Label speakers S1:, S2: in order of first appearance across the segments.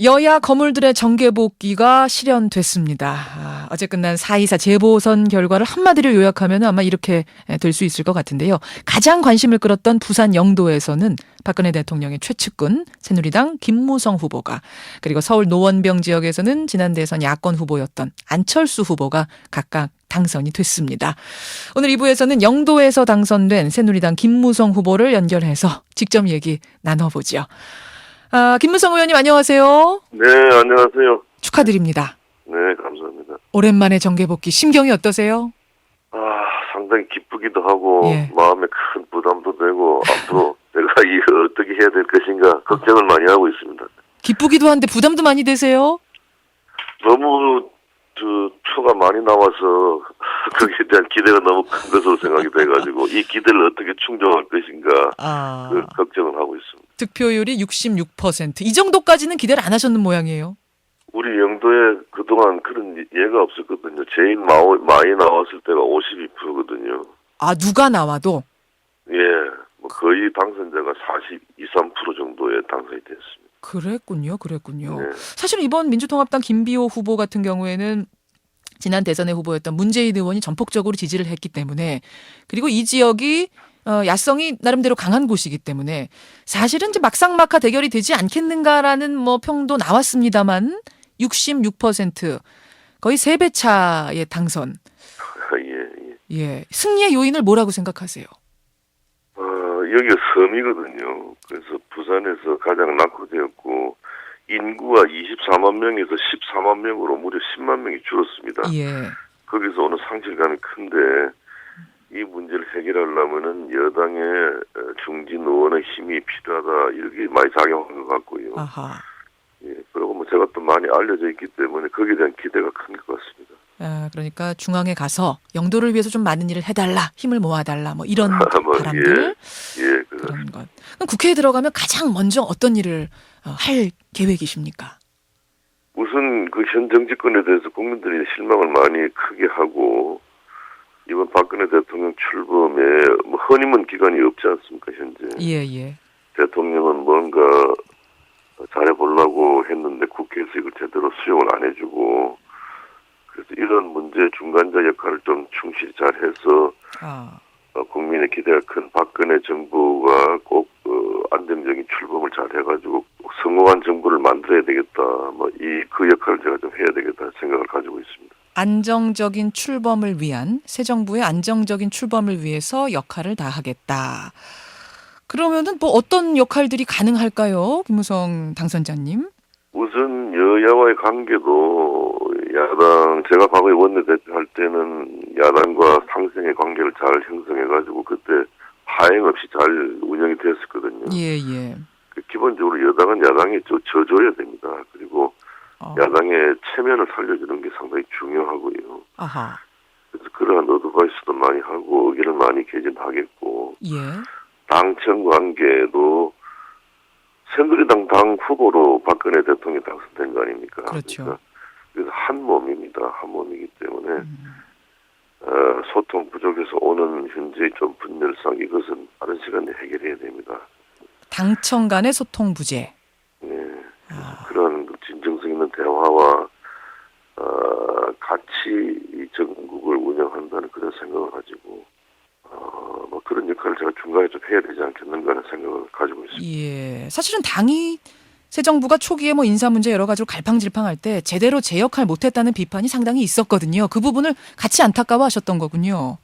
S1: 여야 거물들의 정계복귀가 실현됐습니다. 어제 끝난 4.24 재보선 결과를 한마디로 요약하면 아마 이렇게 될 수 있을 것 같은데요. 가장 관심을 끌었던 부산 영도에서는 박근혜 대통령의 최측근 새누리당 김무성 후보가, 그리고 서울 노원병 지역에서는 지난 대선 야권 후보였던 안철수 후보가 각각 당선이 됐습니다. 오늘 2부에서는 영도에서 당선된 새누리당 김무성 후보를 연결해서 직접 얘기 나눠보죠. 김무성 의원님 안녕하세요.
S2: 네, 안녕하세요.
S1: 축하드립니다.
S2: 네, 감사합니다.
S1: 오랜만에 정계복귀 심경이 어떠세요?
S2: 상당히 기쁘기도 하고
S1: 예.
S2: 마음에 큰 부담도 되고 앞으로 내가 이거 어떻게 해야 될 것인가 걱정을 많이 하고 있습니다.
S1: 기쁘기도 한데 부담도 많이 되세요?
S2: 너무 표가 많이 나와서 거기에 대한 기대가 너무 큰 것으로 생각이 돼가지고 이 기대를 어떻게 충족할 것인가 그 걱정을 하고 있습니다.
S1: 득표율이 66%. 이 정도까지는 기대를 안 하셨는 모양이에요.
S2: 우리 영도에 그동안 그런 예가 없었거든요. 제일 많이 나왔을 때가 52%거든요.
S1: 누가 나와도?
S2: 예, 거의 당선자가 42, 3% 정도에 당선이 됐습니다.
S1: 그랬군요.
S2: 네.
S1: 사실 이번 민주통합당 김비호 후보 같은 경우에는 지난 대선의 후보였던 문재인 의원이 전폭적으로 지지를 했기 때문에, 그리고 이 지역이 야성이 나름대로 강한 곳이기 때문에 사실은 이제 막상막하 대결이 되지 않겠는가라는 평도 나왔습니다만 66% 거의 3배 차의 당선. 예. 승리의 요인을 뭐라고 생각하세요?
S2: 여기가 섬이거든요. 그래서 부산에서 가장 낙후되었고 인구가 24만 명에서 14만 명으로 무려 10만 명이 줄었습니다.
S1: 예.
S2: 거기서 오는 상실감이 큰데 이 문제를 해결하려면은 여당의 중진 의원의 힘이 필요하다 이렇게 많이 작용한 것 같고요.
S1: 아하.
S2: 예, 그리고 제가 또 많이 알려져 있기 때문에 거기에 대한 기대가 큰 것 같습니다.
S1: 그러니까 중앙에 가서 영도를 위해서 좀 많은 일을 해달라, 힘을 모아달라, 이런 바람들. 그런 것. 그럼 국회에 들어가면 가장 먼저 어떤 일을 할 계획이십니까?
S2: 우선 그 현 정치권에 대해서 국민들이 실망을 많이 크게 하고 이번 박근혜 대통령 출범에 허니문 기간이 없지 않습니까 현재?
S1: 예.
S2: 대통령은 뭔가 잘해보려고 했는데 국회에서 이걸 제대로 수용을 안 해주고 그래서 이런 문제 중간자 역할을 좀 충실히 잘해서 국민의 기대가 큰 박근혜 정부가 꼭 안정적인 출범을 잘해가지고 성공한 정부를 만들어야 되겠다. 그 역할을 제가 좀 해야 되겠다 생각을 가지고 있습니다.
S1: 안정적인 출범을 위한, 새 정부의 안정적인 출범을 위해서 역할을 다하겠다. 그러면은 어떤 역할들이 가능할까요, 김무성 당선자님?
S2: 우선 여야와의 관계도 제가 과거에 원내대표 할 때는 야당과 상생의 관계를 잘 형성해가지고 그때 파행 없이 잘 운영이 됐었거든요.
S1: 예.
S2: 기본적으로 여당은 야당에 져줘야 됩니다. 그리고 야당의 체면을 살려주는 게 상당히 중요하고요.
S1: 아하.
S2: 그래서 그러한 어드바이스도 많이 하고 의견을 많이 개진하겠고
S1: 예.
S2: 당청 관계도 새누리당 당 후보로 박근혜 대통령이 당선된 거 아닙니까?
S1: 그렇죠.
S2: 그래서 한 몸입니다. 한 몸이기 때문에 소통 부족해서 오는 현재의 좀 분열상 이것은 빠른 시간에 해결해야 됩니다.
S1: 당청 간의 소통 부재.
S2: 네. 그런 진정성 있는 대화와 같이 이 전국을 운영한다는 그런 생각을 가지고 그런 역할을 제가 중간에 좀 해야 되지 않겠는가 하는 생각을 가지고 있습니다.
S1: 예. 사실은 당이 새 정부가 초기에 인사 문제 여러 가지로 갈팡질팡할 때 제대로 제 역할 못했다는 비판이 상당히 있었거든요. 그 부분을 같이 안타까워하셨던 거군요.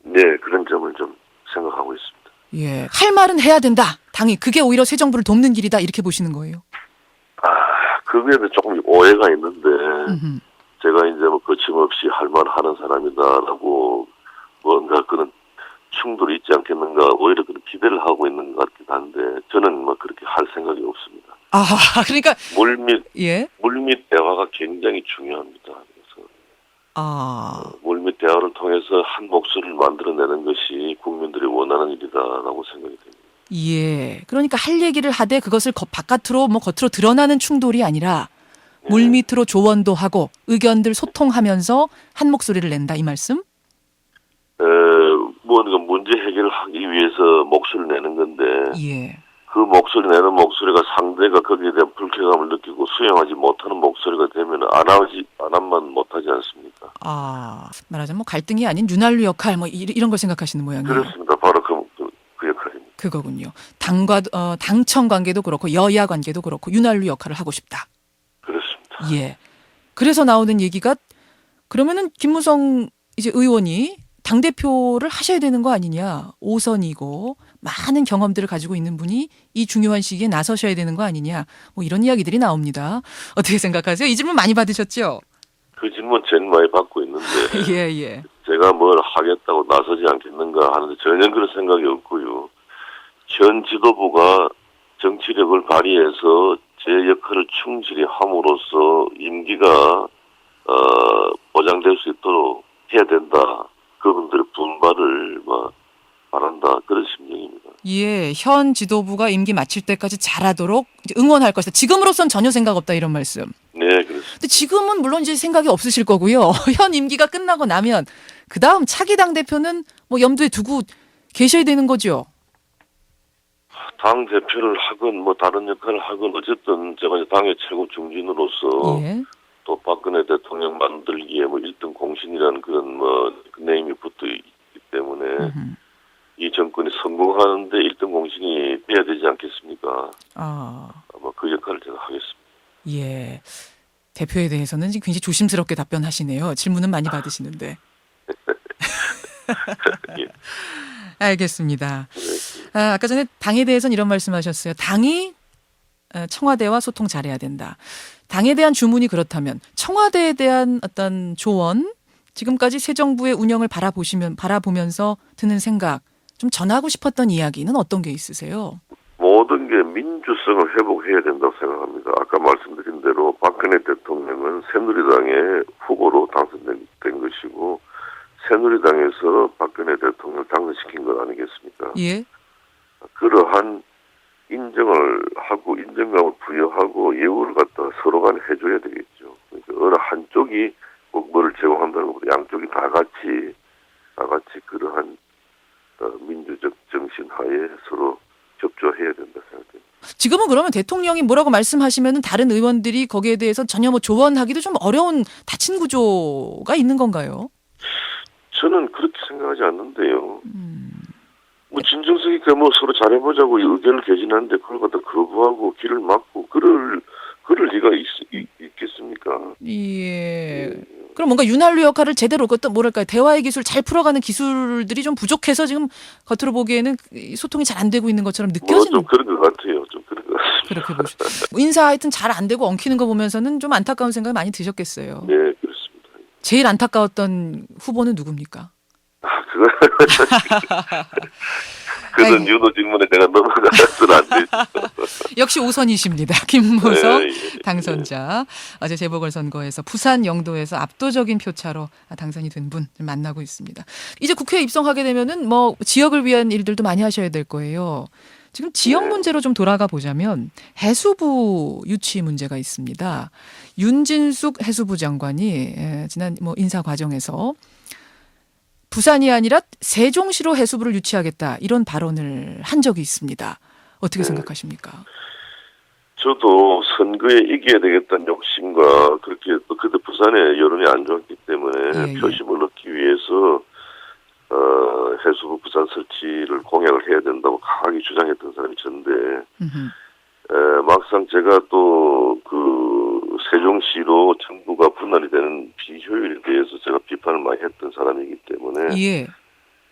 S2: 네, 그런 점을 좀 생각하고 있습니다.
S1: 예. 할 말은 해야 된다. 당이 그게 오히려 새 정부를 돕는 길이다 이렇게 보시는 거예요.
S2: 그거에는 조금 오해가 있는데 제가 이제 거침없이 할 말 하는 사람이다라고 뭔가 그런 충돌이 있지 않겠는가 오히려 그런 기대를 하고 있는 것 같긴 한데 저는 그렇게 할 생각이 없습니다.
S1: 그러니까
S2: 물밑 대화가 굉장히 중요합니다. 그래서 물밑 대화를 통해서 한 목소리를 만들어내는 것이 국민들이 원하는 일이다라고 생각이 됩니다.
S1: 예. 그러니까 할 얘기를 하되 그것을 바깥으로 겉으로 드러나는 충돌이 아니라 물밑으로 조언도 하고 의견들 소통하면서 한 목소리를 낸다 이 말씀?
S2: 문제 해결을 하기 위해서 목소리를 내는 건데
S1: 예.
S2: 그 목소리 내는 목소리가 상대가 거기에 대한 불쾌감을 느끼고 수용하지 못하는 목소리가 되면 안 하면 못하지 않습니까?
S1: 말하자면 뭐 갈등이 아닌 윤활유 역할 뭐 이런 걸 생각하시는 모양이에요.
S2: 그렇습니다. 바로 그 역할입니다.
S1: 그거군요. 당청 관계도 그렇고 여야 관계도 그렇고 윤활유 역할을 하고 싶다.
S2: 그렇습니다.
S1: 예. 그래서 나오는 얘기가 그러면은 김무성 이제 의원이 당대표를 하셔야 되는 거 아니냐. 5선이고 많은 경험들을 가지고 있는 분이 이 중요한 시기에 나서셔야 되는 거 아니냐. 뭐 이런 이야기들이 나옵니다. 어떻게 생각하세요? 이 질문 많이 받으셨죠?
S2: 그 질문 제일 많이 받고 있는데
S1: 예.
S2: 제가 뭘 하겠다고 나서지 않겠는가 하는데 전혀 그런 생각이 없고요. 현 지도부가 정치력을 발휘해서 제 역할을 충실히 함으로써 임기가 보장될 수 있도록 해야 된다. 그분들의 분발을 바란다. 그런 심정입니다.
S1: 예, 현 지도부가 임기 마칠 때까지 잘하도록 이제 응원할 것이다. 지금으로선 전혀 생각 없다 이런 말씀.
S2: 네, 그렇습니다.
S1: 근데 지금은 물론 이제 생각이 없으실 거고요. 현 임기가 끝나고 나면 그 다음 차기 당 대표는 뭐 염두에 두고 계셔야 되는 거죠.
S2: 당 대표를 하건 뭐 다른 역할을 하건 어쨌든 제가 이제 당의 최고 중진으로서
S1: 예.
S2: 또 박근혜 대통령 만들기에 뭐 1등 공신이라는 그런 네임이 붙어 있기 때문에 이 정권이 성공하는데 1등 공신이 돼야 되지 않겠습니까? 아마 그 역할을 제가 하겠습니다.
S1: 예. 대표에 대해서는 지금 굉장히 조심스럽게 답변하시네요. 질문은 많이 받으시는데.
S2: 예.
S1: 알겠습니다. 아까 전에 당에 대해서는 이런 말씀하셨어요. 당이 청와대와 소통 잘해야 된다. 당에 대한 주문이 그렇다면 청와대에 대한 어떤 조언, 지금까지 새 정부의 운영을 바라보면서 드는 생각, 좀 전하고 싶었던 이야기는 어떤 게 있으세요?
S2: 모든 게 민주성을 회복해야 된다고 생각합니다. 아까 말씀드린 대로 박근혜 대통령은 새누리당의 후보로 당선된 것이고 새누리당에서 박근혜 대통령을 당선시킨 것 아니겠습니까?
S1: 예.
S2: 그러한 인정을 하고 인정감을 부여하고 예우를 갖다 서로 간에 해줘야 되겠죠. 그러니까 어느 한쪽이 뭐를 제공한다는 것보다 양쪽이 다 같이 그러한 민주적 정신 하에 서로 협조해야 된다 생각합니다.
S1: 지금은 그러면 대통령이 뭐라고 말씀하시면 다른 의원들이 거기에 대해서 전혀 뭐 조언하기도 좀 어려운 닫힌 구조가 있는 건가요?
S2: 저는 그렇게 생각하지 않는데요. 뭐 진정성 있게 뭐 서로 잘해보자고 의견을 개진하는데 그걸 갖다 거부하고 길을 막고 그럴 리가 있겠습니까?
S1: 예. 그럼 뭔가 윤활유 역할을 제대로 어떤 뭐랄까요 대화의 기술 잘 풀어가는 기술들이 좀 부족해서 지금 겉으로 보기에는 소통이 잘 안 되고 있는 것처럼 느껴지는.
S2: 좀 그런 것 같아요. 좀 그런 것 같습니다.
S1: 그렇게 보시죠. 인사 하여튼 잘 안 되고 엉키는 거 보면서는 좀 안타까운 생각이 많이 드셨겠어요.
S2: 네, 그렇습니다.
S1: 제일 안타까웠던 후보는 누굽니까?
S2: 그건 윤호 직문에 내가 넘어가서는 안 되죠.
S1: 역시 5선이십니다. 김무성
S2: 네,
S1: 당선자. 어제 재보궐선거에서 부산 영도에서 압도적인 표차로 당선이 된 분 만나고 있습니다. 이제 국회에 입성하게 되면은 뭐 지역을 위한 일들도 많이 하셔야 될 거예요. 지금 지역 문제로 좀 돌아가 보자면 해수부 유치 문제가 있습니다. 윤진숙 해수부 장관이 지난 뭐 인사 과정에서 부산이 아니라 세종시로 해수부를 유치하겠다 이런 발언을 한 적이 있습니다. 어떻게 생각하십니까?
S2: 저도 선거에 이겨야 되겠다는 욕심과 그렇게 또 그때 부산의 여론이 안 좋았기 때문에 표심을 얻기 위해서 해수부 부산 설치를 공약을 해야 된다고 강하게 주장했던 사람이 전데 막상 제가 또 그 세종시로 정부가 분할이 되는 비효율에 대해서 제가 비판을 많이 했던 사람이기 때문에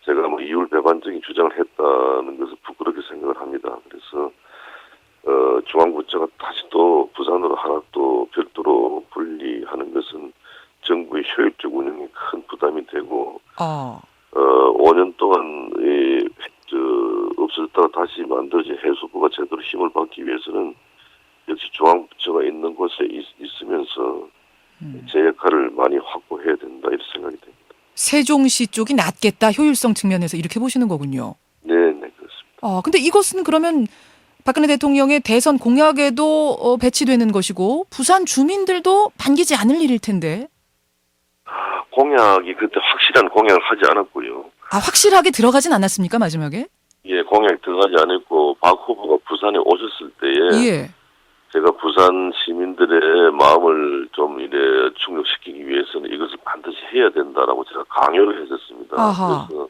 S2: 제가 뭐 이율배반적인 주장을 했다는 것을 부끄럽게 생각을 합니다. 그래서 중앙부처가 다시 또 부산으로 하나 또 별도로 분리하는 것은 정부의 효율적 운영에 큰 부담이 되고 5년 동안 없어졌다가 다시 만들어진 해수부가 제대로 힘을 받기 위해서는 역시 중앙부처가 있는 곳에 있으면서 제 역할을 많이 확보해야 된다 이런 생각이 됩니다.
S1: 세종시 쪽이 낫겠다 효율성 측면에서 이렇게 보시는 거군요.
S2: 네, 그렇습니다.
S1: 근데 이것은 그러면 박근혜 대통령의 대선 공약에도 배치되는 것이고 부산 주민들도 반기지 않을 일일 텐데.
S2: 공약이 그때 확실한 공약을 하지 않았고요.
S1: 확실하게 들어가진 않았습니까 마지막에?
S2: 예, 공약 들어가지 않았고 박 후보가 부산에 오셨을 때에 제가 부산 시민들의 마음을 좀 이래 충족시키기 위해서는 이것을 반드시 해야 된다라고 제가 강요를 했었습니다.
S1: 아하.
S2: 그래서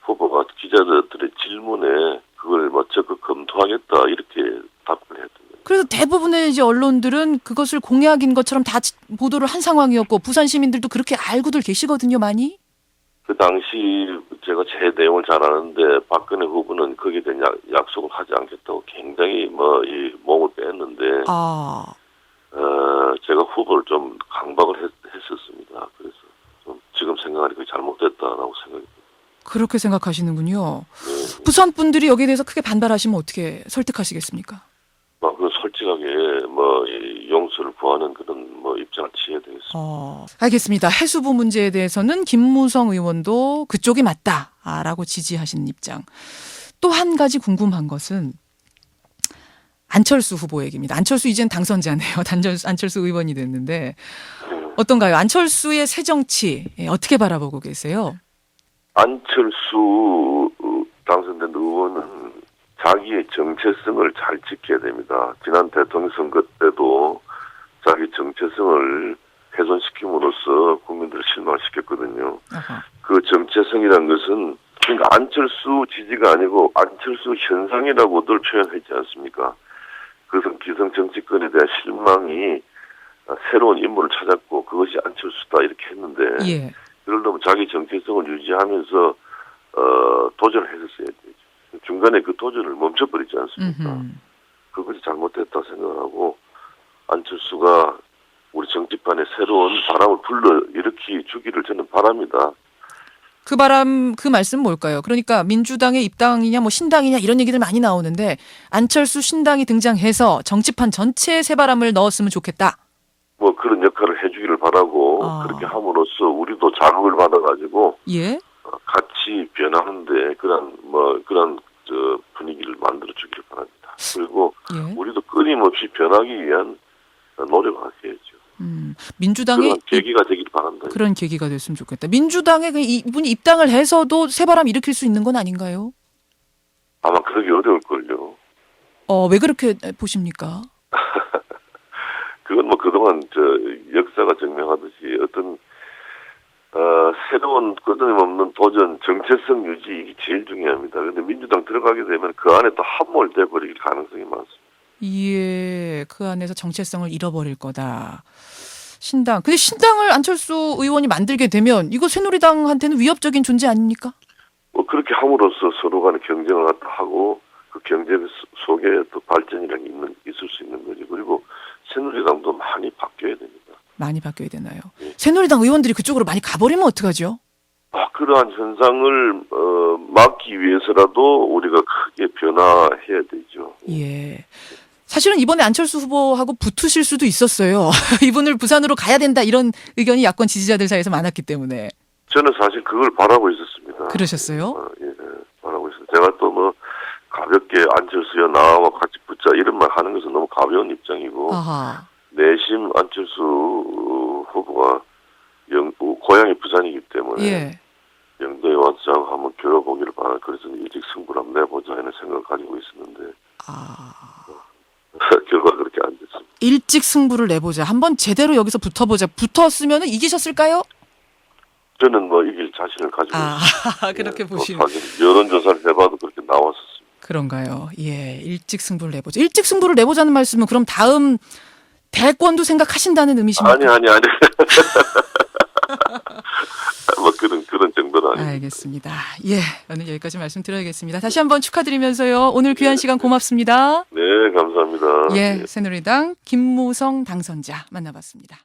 S2: 후보가 기자들의 질문에 그걸 적극 검토하겠다 이렇게 답변을 했던 거예요.
S1: 그래서 대부분의 이제 언론들은 그것을 공약인 것처럼 다 보도를 한 상황이었고 부산 시민들도 그렇게 알고들 계시거든요, 많이.
S2: 그 당시 제가 제 내용을 잘 아는데 박근혜 후보는 거기에 대한 약속을 하지 않겠다고 굉장히 이 몸을 뺐는데
S1: 아.
S2: 제가 후보를 좀 강박을 했었습니다. 그래서 좀 지금 생각하니까 잘못됐다라고 생각합니다.
S1: 그렇게 생각하시는군요.
S2: 네.
S1: 부산 분들이 여기에 대해서 크게 반발하시면 어떻게 설득하시겠습니까?
S2: 그 솔직하게 이 용서를 구하는 그런 입장을 취해야 되겠습니다.
S1: 알겠습니다. 해수부 문제에 대해서는 김무성 의원도 그쪽이 맞다라고 지지하시는 입장. 또 한 가지 궁금한 것은 안철수 후보 얘기입니다. 안철수 이젠 당선자네요. 안철수 의원이 됐는데 어떤가요? 안철수의 새 정치 어떻게 바라보고 계세요?
S2: 안철수 당선된 의원은 자기의 정체성을 잘 지켜야 됩니다. 지난 대통령 선거 때도 자기 정체성을 훼손시킴으로써 국민들을 실망시켰거든요.
S1: 아하.
S2: 그 정체성이란 것은 그러니까 안철수 지지가 아니고 안철수 현상이라고들 표현하지 않습니까? 그것은 기성 정치권에 대한 실망이 새로운 인물을 찾았고 그것이 안철수다 이렇게 했는데
S1: 예.
S2: 그러려면 자기 정체성을 유지하면서 도전을 했었어야 되죠. 중간에 그 도전을 멈춰버리지 않습니까? 그것이 잘못됐다 생각하고 안철수가 우리 정치판에 새로운 바람을 불러일으키 주기를 저는 바랍니다.
S1: 그 말씀 뭘까요? 그러니까 민주당의 입당이냐 신당이냐 이런 얘기들 많이 나오는데 안철수 신당이 등장해서 정치판 전체에 새바람을 넣었으면 좋겠다.
S2: 그런 역할을 해주기를 바라고 그렇게 함으로써 우리도 자극을 받아가지고
S1: 예?
S2: 같이 변하는데 그런 분위기를 만들어주기를 바랍니다. 그리고
S1: 예?
S2: 우리도 끊임없이 변하기 위한 노력을 하셔야죠.
S1: 민주당의
S2: 그런 계기가 되기를 바란다.
S1: 그런 계기가 됐으면 좋겠다. 민주당에 이분이 입당을 해서도 새바람 일으킬 수 있는 건 아닌가요?
S2: 아마 그러기 어려울걸요.
S1: 왜 그렇게 보십니까?
S2: 그건 그동안 역사가 증명하듯이 어떤 새로운 끊임없는 도전, 정체성 유지 이게 제일 중요합니다. 그런데 민주당 들어가게 되면 그 안에 또 함몰돼 버릴 가능성이 많습니다.
S1: 예, 그 안에서 정체성을 잃어버릴 거다. 신당. 근데 신당을 안철수 의원이 만들게 되면 이거 새누리당한테는 위협적인 존재 아닙니까?
S2: 그렇게 함으로써 서로 간에 경쟁을 하고 그 경쟁 속에 또 발전이라는 게 있을 수 있는 거죠. 그리고 새누리당도 많이 바뀌어야 됩니다.
S1: 많이 바뀌어야 되나요?
S2: 예.
S1: 새누리당 의원들이 그쪽으로 많이 가버리면 어떡하죠?
S2: 그러한 현상을 막기 위해서라도 우리가 크게 변화해야 되죠.
S1: 예. 사실은 이번에 안철수 후보하고 붙으실 수도 있었어요. 이분을 부산으로 가야 된다 이런 의견이 야권 지지자들 사이에서 많았기 때문에.
S2: 저는 사실 그걸 바라고 있었습니다.
S1: 그러셨어요?
S2: 예, 바라고 있었어요. 제가 또 가볍게 안철수야 나와 같이 붙자 이런 말 하는 것은 너무 가벼운 입장이고
S1: 아하.
S2: 내심 안철수 후보가 고향이 부산이기 때문에
S1: 예.
S2: 영도에 와서 저하고 한번 겨뤄보기를 바라. 그래서 일찍 승부를 한번 내보자 하는 생각을 가지고 있었는데 결과가 그렇게 안 됐습니다.
S1: 일찍 승부를 내보자. 한번 제대로 여기서 붙어보자. 붙었으면 이기셨을까요?
S2: 저는 이길 자신을 가지고 있습니다.
S1: 그렇게 보시는.
S2: 사실 여론조사를 해봐도 그렇게 나왔었습니다.
S1: 그런가요? 예, 일찍 승부를 내보자. 일찍 승부를 내보자는 말씀은 그럼 다음 대권도 생각하신다는 의미십니까?
S2: 아니. 그런 정도는 아닙니다.
S1: 알겠습니다. 예, 오늘 여기까지 말씀드려야겠습니다. 다시 한번 축하드리면서요. 오늘 귀한 시간 고맙습니다.
S2: 네, 감사합니다.
S1: 예, 새누리당 김무성 당선자 만나봤습니다.